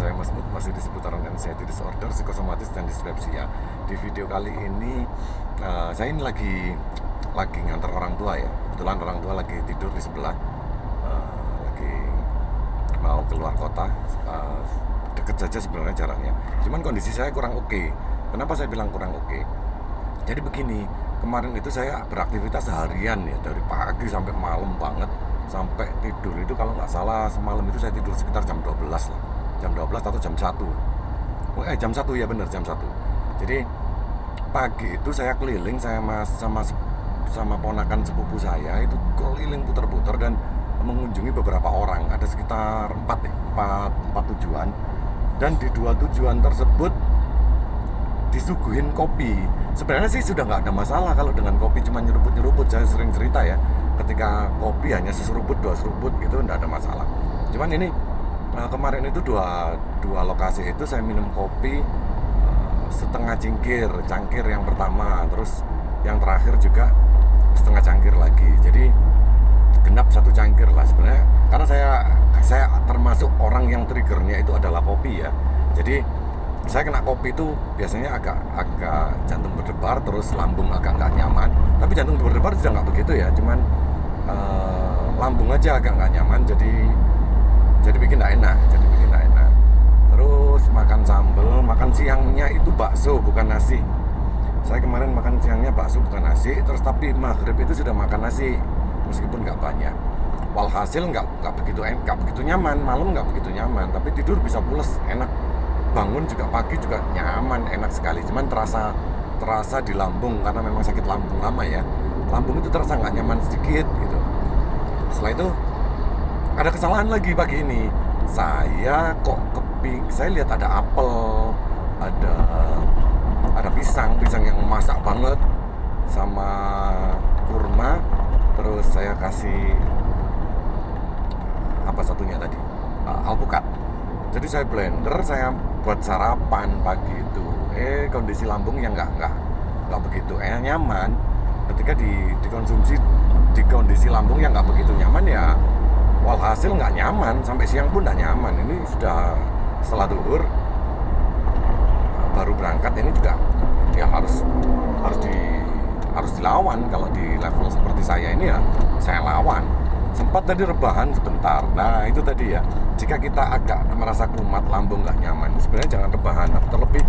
saya masih di seputaran anxiety disorder, psikosomatis dan dispepsia. Di video kali ini saya ini lagi ngantar orang tua ya. Kebetulan orang tua lagi tidur di sebelah, lagi mau keluar kota, deket saja sebenarnya jaraknya. Cuman kondisi saya kurang oke. Kenapa saya bilang kurang oke? Jadi begini, kemarin itu saya beraktivitas seharian ya, dari pagi sampai malam banget. Sampai tidur itu kalau nggak salah semalam itu saya tidur sekitar jam 12 lah, jam 12 atau jam 1. Jam 1 ya, bener jam 1. Jadi pagi itu saya keliling, saya sama ponakan sepupu saya itu keliling putar-putar dan mengunjungi beberapa orang. Ada sekitar 4 tujuan, dan di 2 tujuan tersebut disuguhin kopi. Sebenarnya sih sudah nggak ada masalah kalau dengan kopi cuma nyeruput-nyeruput. Saya sering cerita ya, ketika kopi hanya seseruput 2 seruput gitu nggak ada masalah. Cuman ini kemarin itu dua lokasi itu saya minum kopi setengah cangkir yang pertama, terus yang terakhir juga setengah cangkir lagi. Jadi genap 1 cangkir lah sebenarnya, karena saya termasuk orang yang triggernya itu adalah kopi ya. Jadi saya kena kopi itu biasanya agak jantung berdebar, terus lambung agak nggak nyaman. Tapi jantung berdebar sudah nggak begitu ya, cuman lambung aja agak nggak nyaman, jadi bikin nggak enak, Terus makan sambal, makan siangnya itu bakso bukan nasi. Saya kemarin makan siangnya bakso bukan nasi, terus tapi maghrib itu sudah makan nasi meskipun nggak banyak. Walhasil nggak begitu nyaman, malam nggak begitu nyaman, tapi tidur bisa pules, enak. Bangun juga pagi juga nyaman, enak sekali. Cuman terasa di lambung, karena memang sakit lambung lama ya. Lambung itu terasa nggak nyaman sedikit gitu. Setelah itu ada kesalahan lagi pagi ini. Saya lihat ada apel, ada pisang yang masak banget, sama kurma. Terus saya kasih apa satunya tadi, alpukat. Jadi saya blender, saya buat sarapan pagi itu. Kondisi lambung yang nggak begitu nyaman. Ketika dikonsumsi di kondisi lambung yang nggak begitu nyaman ya, walhasil nggak nyaman, sampai siang pun nggak nyaman. Ini sudah setelah duhur, baru berangkat, ini juga ya harus dilawan. Kalau di level seperti saya ini ya saya lawan. Sempat tadi rebahan sebentar. Nah itu tadi ya, jika kita agak merasa kumat, lambung nggak nyaman, sebenarnya jangan rebahan. Terlebih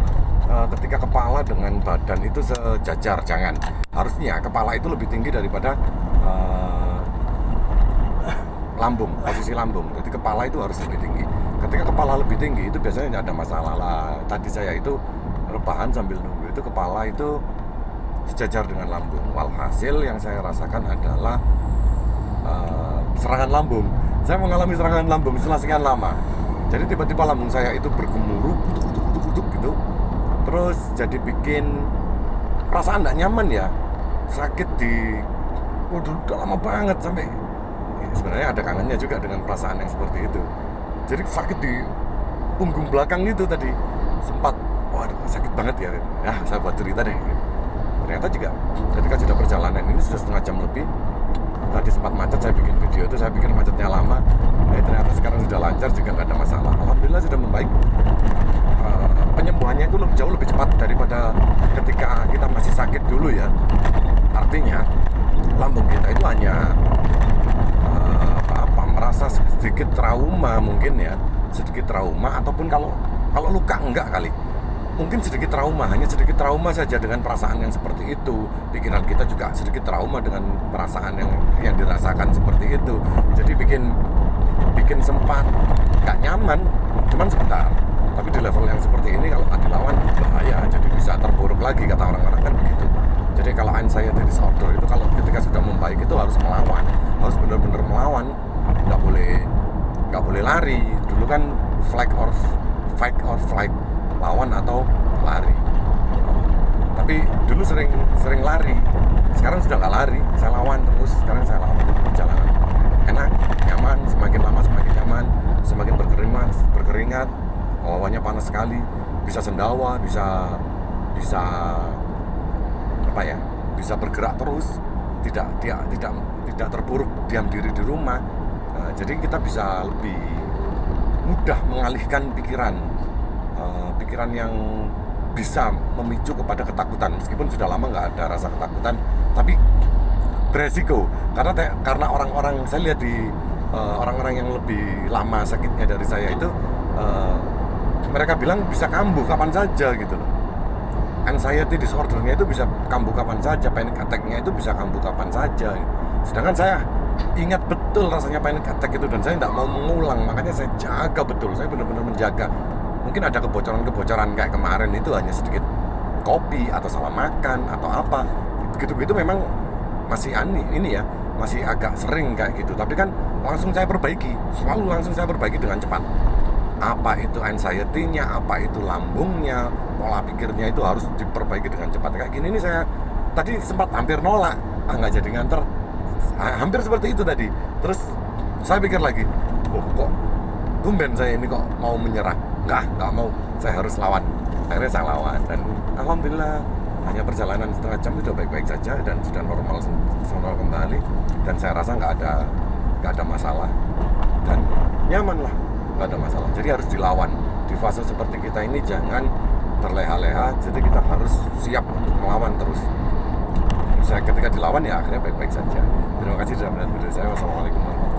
ketika kepala dengan badan itu sejajar, jangan. Harusnya kepala itu lebih tinggi daripada lambung, posisi lambung. Jadi kepala itu harus lebih tinggi. Ketika kepala lebih tinggi itu biasanya nggak ada masalah lah. Tadi saya itu rebahan sambil nunggu, itu kepala itu sejajar dengan lambung. Walhasil yang saya rasakan adalah serangan lambung. Saya mengalami serangan lambung setelah sekian lama. Jadi tiba-tiba lambung saya itu bergemuruh, butuk gitu. Terus jadi bikin perasaan tidak nyaman ya. Sakit udah lama banget, sampai sebenarnya ada kangennya juga dengan perasaan yang seperti itu. Jadi sakit di punggung belakang itu tadi. Sempat, waduh sakit banget ya. Ya saya buat cerita deh. Ternyata juga ketika sudah perjalanan ini sudah setengah jam lebih. Tadi sempat macet, saya bikin video itu, saya pikir macetnya lama. Ternyata sekarang sudah lancar, juga nggak ada masalah. Alhamdulillah sudah membaik. Penyembuhannya itu jauh lebih cepat daripada ketika kita masih sakit dulu ya. Artinya lambung kita itu hanya merasa sedikit trauma mungkin ya, sedikit trauma, ataupun kalau luka enggak kali. Mungkin sedikit trauma, hanya sedikit trauma saja dengan perasaan yang seperti itu. Pikiran kita juga sedikit trauma dengan perasaan yang dirasakan seperti itu. Jadi bikin sempat gak nyaman, cuman sebentar. Tapi di level yang seperti ini kalau nggak dilawan bahaya, jadi bisa terburuk lagi, kata orang-orang kan begitu. Jadi kalau anxiety disorder itu kalau ketika sudah membaik itu harus melawan, harus benar-benar melawan, nggak boleh lari. Dulu kan fight or flight, lawan atau lari. Tapi dulu sering lari, sekarang sudah nggak lari, saya lawan terus. Sekarang saya lawan perjalanan, enak, nyaman, semakin lama semakin nyaman, semakin berkeringat, hawanya panas sekali, bisa sendawa, bisa apa ya, bisa bergerak terus, tidak terpuruk diam diri di rumah. Jadi kita bisa mudah mengalihkan pikiran, pikiran yang bisa memicu kepada ketakutan. Meskipun sudah lama nggak ada rasa ketakutan, tapi beresiko karena orang-orang saya lihat di orang-orang yang lebih lama sakitnya dari saya itu, mereka bilang bisa kambuh kapan saja gitu loh. Anxiety disordernya itu bisa kambuh kapan saja, panic attack-nya itu bisa kambuh kapan saja. Sedangkan saya ingat betul rasanya panic attack itu dan saya tidak mau mengulang, makanya saya jaga betul, saya benar-benar menjaga. Mungkin ada kebocoran-kebocoran kayak kemarin itu hanya sedikit kopi atau salah makan atau apa, gitu-gitu memang masih ini ya, masih agak sering kayak gitu. Tapi kan langsung saya perbaiki, selalu langsung saya perbaiki dengan cepat. Apa itu anxiety-nya, apa itu lambungnya, pola pikirnya itu harus diperbaiki dengan cepat. Kayak gini nih saya tadi sempat hampir nolak, nggak jadi nganter, hampir seperti itu tadi. Terus saya pikir lagi, kok tumben saya ini kok mau menyerah. Nggak mau, saya harus lawan. Akhirnya saya lawan dan alhamdulillah hanya perjalanan setengah jam sudah baik-baik saja dan sudah normal kembali, dan saya rasa nggak ada masalah dan nyaman lah, nggak ada masalah. Jadi harus dilawan. Di fase seperti kita ini jangan terleha-leha, jadi kita harus siap untuk melawan terus. Saya ketika dilawan ya akhirnya baik-baik saja. Terima kasih sudah melihat video saya. Wassalamualaikum warahmatullahi wabarakatuh.